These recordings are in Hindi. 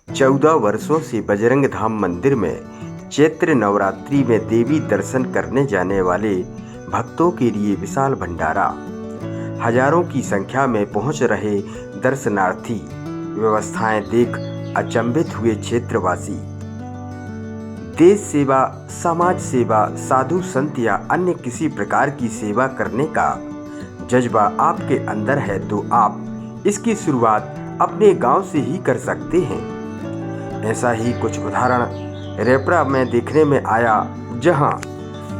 14 वर्षों से बजरंग धाम मंदिर में चैत्र नवरात्रि में देवी दर्शन करने जाने वाले भक्तों के लिए विशाल भंडारा। हजारों की संख्या में पहुंच रहे दर्शनार्थी, व्यवस्थाएं देख अचंभित हुए क्षेत्रवासी। देश सेवा, समाज सेवा, साधु संत या अन्य किसी प्रकार की सेवा करने का जज्बा आपके अंदर है तो आप इसकी शुरुआत अपने गांव से ही कर सकते हैं। ऐसा ही कुछ उदाहरण रेपरा में देखने में आया, जहां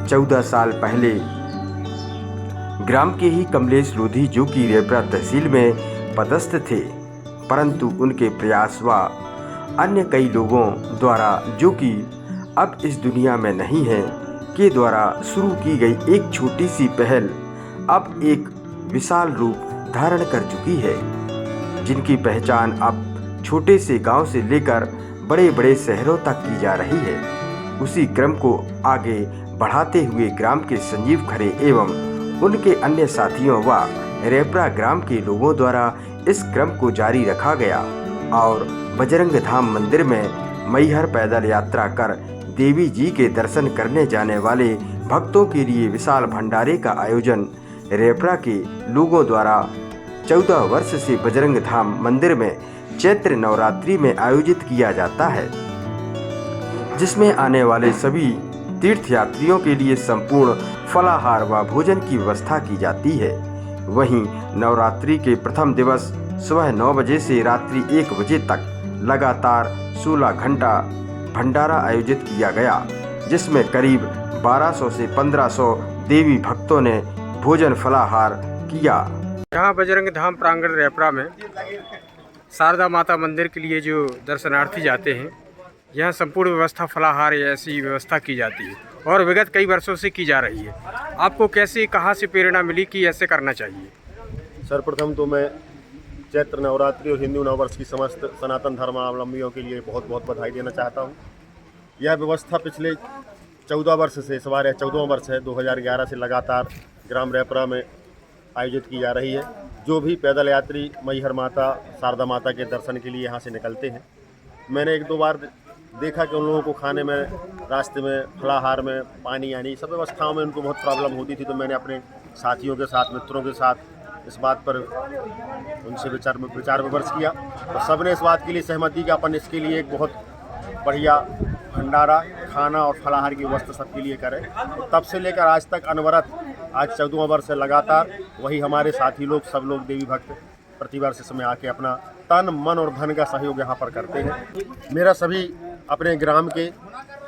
14 साल पहले ग्राम के ही कमलेश लोधी, जो कि रेपरा तहसील में पदस्थ थे, परंतु उनके प्रयास व अन्य कई लोगों द्वारा, जो कि अब इस दुनिया में नहीं है, के द्वारा शुरू की गई एक छोटी सी पहल अब एक विशाल रूप धारण कर चुकी है, जिनकी पहचान अब छोटे से गांव से लेकर बड़े बड़े शहरों तक की जा रही है। उसी क्रम को आगे बढ़ाते हुए ग्राम के संजीव खरे एवं उनके अन्य साथियों व रेपरा ग्राम के लोगों द्वारा इस क्रम को जारी रखा गया और बजरंग धाम मंदिर में मैहर पैदल यात्रा कर देवी जी के दर्शन करने जाने वाले भक्तों के लिए विशाल भंडारे का आयोजन रेपरा के लोगों द्वारा 14 वर्ष से बजरंग धाम मंदिर में चैत्र नवरात्रि में आयोजित किया जाता है, जिसमें आने वाले सभी तीर्थयात्रियों के लिए संपूर्ण फलाहार व भोजन की व्यवस्था की जाती है। वहीं नवरात्रि के प्रथम दिवस सुबह 9 बजे से रात्रि 1 बजे तक लगातार 16 घंटा भंडारा आयोजित किया गया, जिसमें करीब 1200 से 1500 देवी भक्तों ने भोजन फलाहार किया। यहाँ बजरंग धाम प्रांगण रेपरा में शारदा माता मंदिर के लिए जो दर्शनार्थी जाते हैं, यहाँ संपूर्ण व्यवस्था फलाहार ऐसी व्यवस्था की जाती है और विगत कई वर्षों से की जा रही है। आपको कैसे, कहाँ से प्रेरणा मिली कि ऐसे करना चाहिए? सर्वप्रथम तो मैं चैत्र नवरात्रि और हिंदू नववर्ष की समस्त सनातन धर्मावलंबियों के लिए बहुत बहुत बधाई देना चाहता हूँ। यह व्यवस्था पिछले 14 वर्ष से, सवार है 14वां वर्ष है, 2011 से लगातार ग्राम रेपरा में आयोजित की जा रही है। जो भी पैदल यात्री मैहर माता, शारदा माता के दर्शन के लिए यहाँ से निकलते हैं, मैंने 1-2 बार देखा कि उन लोगों को खाने में, रास्ते में, फलाहार में, पानी यानी सब व्यवस्थाओं में उनको बहुत प्रॉब्लम होती थी। तो मैंने अपने साथियों के साथ, मित्रों के साथ इस बात पर उनसे विचार विमर्श किया और सबने इस बात के लिए सहमति कि अपन इसके लिए एक बहुत बढ़िया भंडारा, खाना और फलाहार की व्यवस्था सबके लिए करें। तो तब से लेकर आज तक अनवरत, आज 14वां वर्ष है, लगातार वही हमारे साथी लोग, सब लोग देवी भक्त प्रतिवर्ष इस समय आके अपना तन, मन और धन का सहयोग यहाँ पर करते हैं। मेरा सभी अपने ग्राम के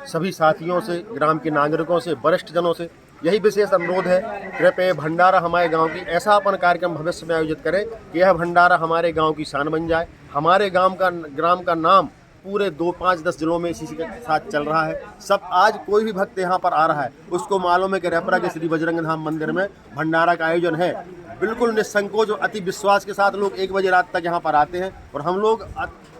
सभी साथियों से, ग्राम के नागरिकों से, वरिष्ठ जनों से यही विशेष अनुरोध है, कृपया भंडारा हमारे गांव की ऐसा अपन कार्यक्रम भविष्य में आयोजित करें कि यह भंडारा हमारे गांव की शान बन जाए। हमारे ग्राम का नाम पूरे 2-5-10 जिलों में इसी के साथ चल रहा है। सब आज कोई भी भक्त यहाँ पर आ रहा है, उसको मालूम है कि रेपरा के श्री बजरंग धाम मंदिर में भंडारा का आयोजन है। बिल्कुल निसंकोच और अति विश्वास के साथ लोग 1 बजे रात तक यहाँ पर आते हैं और हम लोग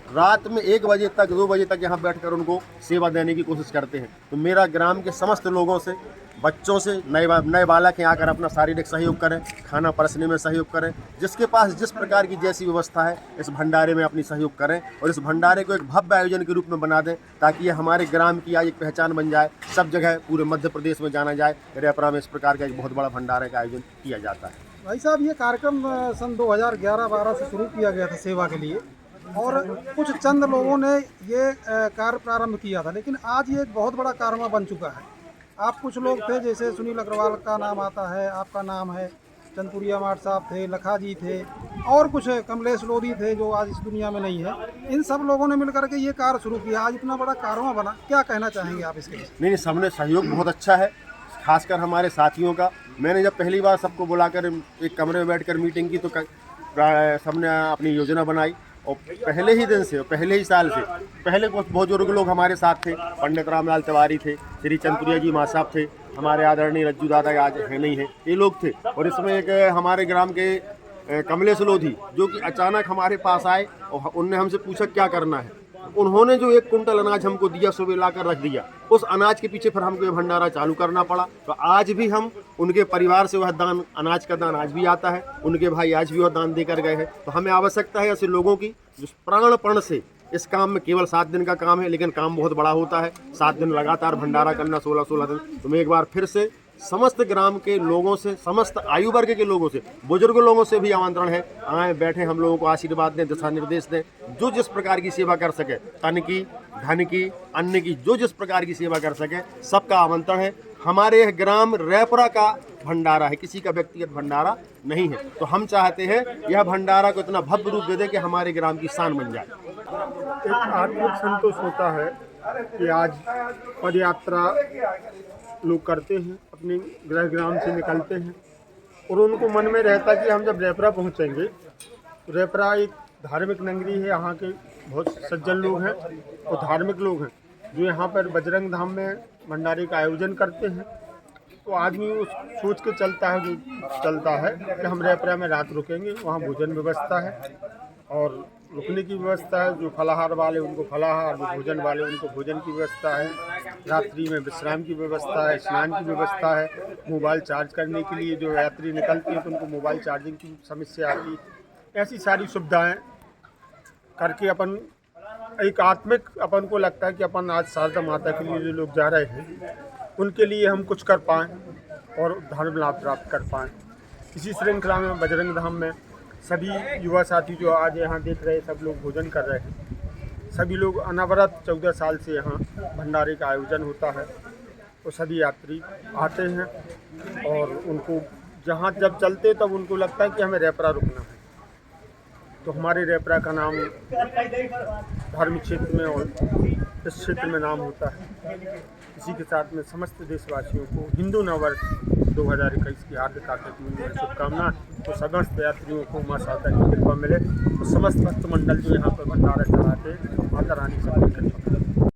रात में 1 बजे तक, 2 बजे तक यहाँ बैठकर उनको सेवा देने की कोशिश करते हैं। तो मेरा ग्राम के समस्त लोगों से, बच्चों से, नए बालक यहाँ आकर अपना शारीरिक सहयोग करें, खाना परसने में सहयोग करें, जिसके पास जिस प्रकार की जैसी व्यवस्था है इस भंडारे में अपनी सहयोग करें और इस भंडारे को एक भव्य आयोजन के रूप में बना दें, ताकि ये हमारे ग्राम की आज एक पहचान बन जाए। सब जगह पूरे मध्य प्रदेश में जाना जाए, रेपरा में इस प्रकार का एक बहुत बड़ा भंडारे का आयोजन किया जाता है। भाई साहब, ये कार्यक्रम सन 2011-12 से शुरू किया गया था सेवा के लिए और कुछ चंद लोगों ने ये कार्य प्रारंभ किया था, लेकिन आज ये एक बहुत बड़ा कारवा बन चुका है। आप कुछ लोग थे, जैसे सुनील अग्रवाल का नाम आता है, आपका नाम है, चंदपुरिया माठ साहब थे, लखा जी थे और कुछ कमलेश लोधी थे जो आज इस दुनिया में नहीं है। इन सब लोगों ने मिलकर के ये कार्य शुरू किया, आज इतना बड़ा कारवा बना। क्या कहना चाहेंगे आप इसके लिए? नहीं, सबने सहयोग बहुत अच्छा है, खासकर हमारे साथियों का। मैंने जब पहली बार सबको बुलाकर एक कमरे में बैठकर मीटिंग की तो सबने अपनी योजना बनाई और पहले ही दिन से, पहले ही साल से, पहले बहुत बुजुर्ग लोग हमारे साथ थे। पंडित रामलाल तिवारी थे, श्री चंदपुरिया जी माँ साहब थे, हमारे आदरणीय रज्जू दादा आज है नहीं है, ये लोग थे। और इसमें एक हमारे ग्राम के कमलेश लोधी, जो कि अचानक हमारे पास आए और उनने हमसे पूछा क्या करना है। उन्होंने जो 1 कुंटल अनाज हमको दिया, सुबह लाकर रख दिया, उस अनाज के पीछे फिर हमको ये भंडारा चालू करना पड़ा। तो आज भी हम उनके परिवार से वह दान, अनाज का दान आज भी आता है, उनके भाई आज भी वह दान देकर गए हैं। तो हमें आवश्यकता है ऐसे लोगों की जो प्राणपण से इस काम में केवल 7 दिन का काम है, लेकिन काम बहुत बड़ा होता है। 7 दिन लगातार भंडारा करना, 16-16 दिन। तो मैं एक बार फिर से समस्त ग्राम के लोगों से, समस्त आयु वर्ग के लोगों से, बुजुर्ग लोगों से भी आमंत्रण है, आए बैठे, हम लोगों को आशीर्वाद दें, दिशा निर्देश दें। जो जिस प्रकार की सेवा कर सके, तन की, धन की, अन्न की, जो जिस प्रकार की सेवा कर सके, सबका आमंत्रण है। हमारे यह ग्राम रैपुरा का भंडारा है, किसी का व्यक्तिगत भंडारा नहीं है। तो हम चाहते हैं यह भंडारा को इतना भव्य रूप दे दे कि हमारे ग्राम की शान बन जाए। एक आत्मिक संतोष होता है कि आज पद यात्रा लोग करते हैं, अपने गृह ग्राम से निकलते हैं और उनको मन में रहता है कि हम जब रैपुरा पहुंचेंगे, तो रैपुरा एक धार्मिक नगरी है, यहाँ के बहुत सज्जन लोग हैं और धार्मिक लोग हैं जो यहाँ पर बजरंग धाम में भंडारे का आयोजन करते हैं। तो आदमी उस सोच के चलता है, जो चलता है कि हम रैपुरा में रात रुकेंगे, वहाँ भोजन व्यवस्था है और रुकने की व्यवस्था है। जो फलाहार वाले उनको फलाहार, जो भोजन वाले उनको भोजन की व्यवस्था है। रात्रि में विश्राम की व्यवस्था है, स्नान की व्यवस्था है। मोबाइल चार्ज करने के लिए जो यात्री निकलते हैं तो उनको मोबाइल चार्जिंग की समस्या आती है। ऐसी सारी सुविधाएं करके अपन एक आत्मिक, अपन को लगता है कि अपन आज शारदा माता के लिए जो लोग जा रहे हैं उनके लिए हम कुछ कर पाएँ और धर्म लाभ प्राप्त कर पाएँ। इसी श्रृंखला में बजरंग धाम में सभी युवा साथी जो आज यहाँ देख रहे हैं, सब लोग भोजन कर रहे हैं। सभी लोग अनवरत 14 साल से यहाँ भंडारे का आयोजन होता है। तो सभी यात्री आते हैं और उनको जहाँ जब चलते तब उनको लगता है कि हमें रैपुरा रुकना है। तो हमारे रैपुरा का नाम धार्मिक क्षेत्र में और इस क्षेत्र में नाम होता है। इसी के साथ में समस्त देशवासियों को हिंदू नववर्ष 2021 की हार्दिक शुभकामनाएं। तो समस्त यात्रियों को माँ शारदा की कृपा मिले। तो समस्त भक्त मंडल जो यहाँ पर भंडारा चलाते हैं, माता रानी से